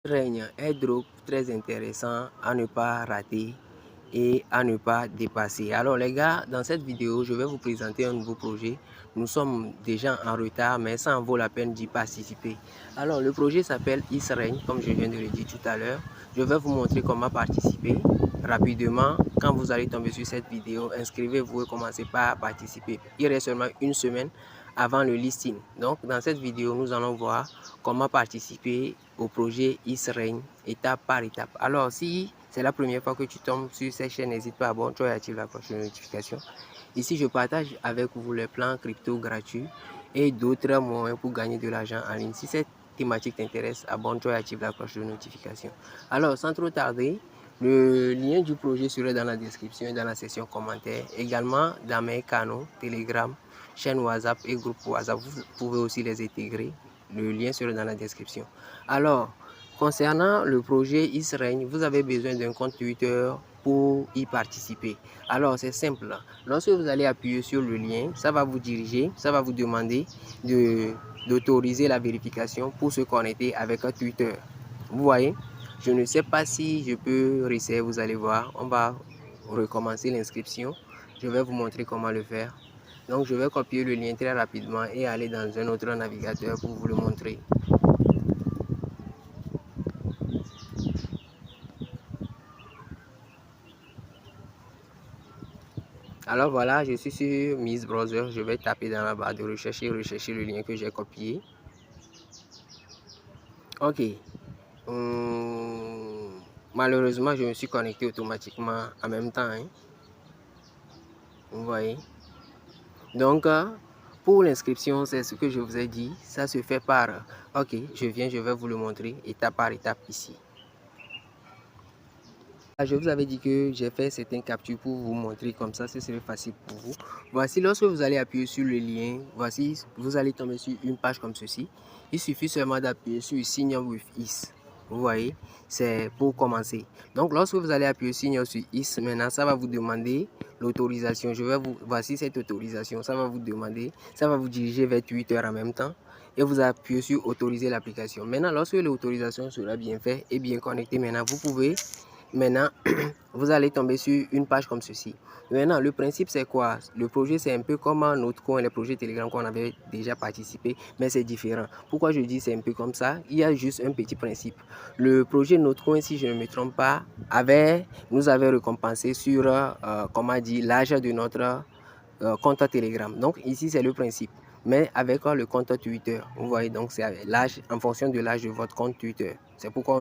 Règne airdrop très intéressant à ne pas rater et à ne pas dépasser. Alors les gars, dans cette vidéo, je vais vous présenter un nouveau projet. Nous sommes déjà en retard, mais ça en vaut la peine d'y participer. Alors le projet s'appelle Israël, comme je viens de le dire tout à l'heure. Je vais vous montrer comment participer rapidement. Quand vous allez tomber sur cette vidéo, inscrivez-vous et commencez par participer. Il reste seulement une semaine avant le listing. Donc dans cette vidéo, nous allons voir comment participer au projet Israël étape par étape. Alors si c'est la première fois que tu tombes sur cette chaîne, n'hésite pas à abonner-toi et active la cloche de notification. Ici, je partage avec vous les plans crypto gratuits et d'autres moyens pour gagner de l'argent en ligne. Si cette thématique t'intéresse, abonne-toi et active la cloche de notification. Alors, sans trop tarder, le lien du projet sera dans la description et dans la section commentaires. Également, dans mes canaux Telegram, chaîne WhatsApp et groupe WhatsApp, vous pouvez aussi les intégrer. Le lien sera dans la description. Alors, concernant le projet Israël, vous avez besoin d'un compte Twitter pour y participer. Alors, c'est simple. Lorsque vous allez appuyer sur le lien, ça va vous diriger, ça va vous demander d'autoriser la vérification pour se connecter avec un Twitter. Vous voyez, je ne sais pas si je peux réessayer, vous allez voir. On va recommencer l'inscription. Je vais vous montrer comment le faire. Donc, je vais copier le lien très rapidement et aller dans un autre navigateur pour vous le montrer. Alors voilà, je suis sur Miss Browser. Je vais taper dans la barre de recherche et rechercher le lien que j'ai copié. Ok. Malheureusement, je me suis connecté automatiquement en même temps. Vous voyez. Donc, pour l'inscription, c'est ce que je vous ai dit. Ça se fait par... Ok, je vais vous le montrer étape par étape ici. Je vous avais dit que j'ai fait certaines captures pour vous montrer comme ça, ce serait facile pour vous. Voici, lorsque vous allez appuyer sur le lien, voici, vous allez tomber sur une page comme ceci. Il suffit seulement d'appuyer sur Sign up with Is. Vous voyez, c'est pour commencer. Donc, lorsque vous allez appuyer Sign up sur Is, maintenant, ça va vous demander l'autorisation. Voici cette autorisation, ça va vous demander, ça va vous diriger vers Twitter en même temps. Et vous appuyez sur autoriser l'application. Maintenant, lorsque l'autorisation sera bien faite et bien connectée, maintenant, vous pouvez... Maintenant, vous allez tomber sur une page comme ceci. Maintenant, le principe, c'est quoi? Le projet, c'est un peu comme notre coin, les projets Telegram qu'on avait déjà participé, mais c'est différent. Pourquoi je dis c'est un peu comme ça? Il y a juste un petit principe. Le projet Notcoin, si je ne me trompe pas, nous avait récompensé sur, comment dire, l'âge de notre compte Telegram. Donc, ici, c'est le principe. Mais avec le compte Twitter, vous voyez, donc c'est l'âge, en fonction de l'âge de votre compte Twitter. C'est pourquoi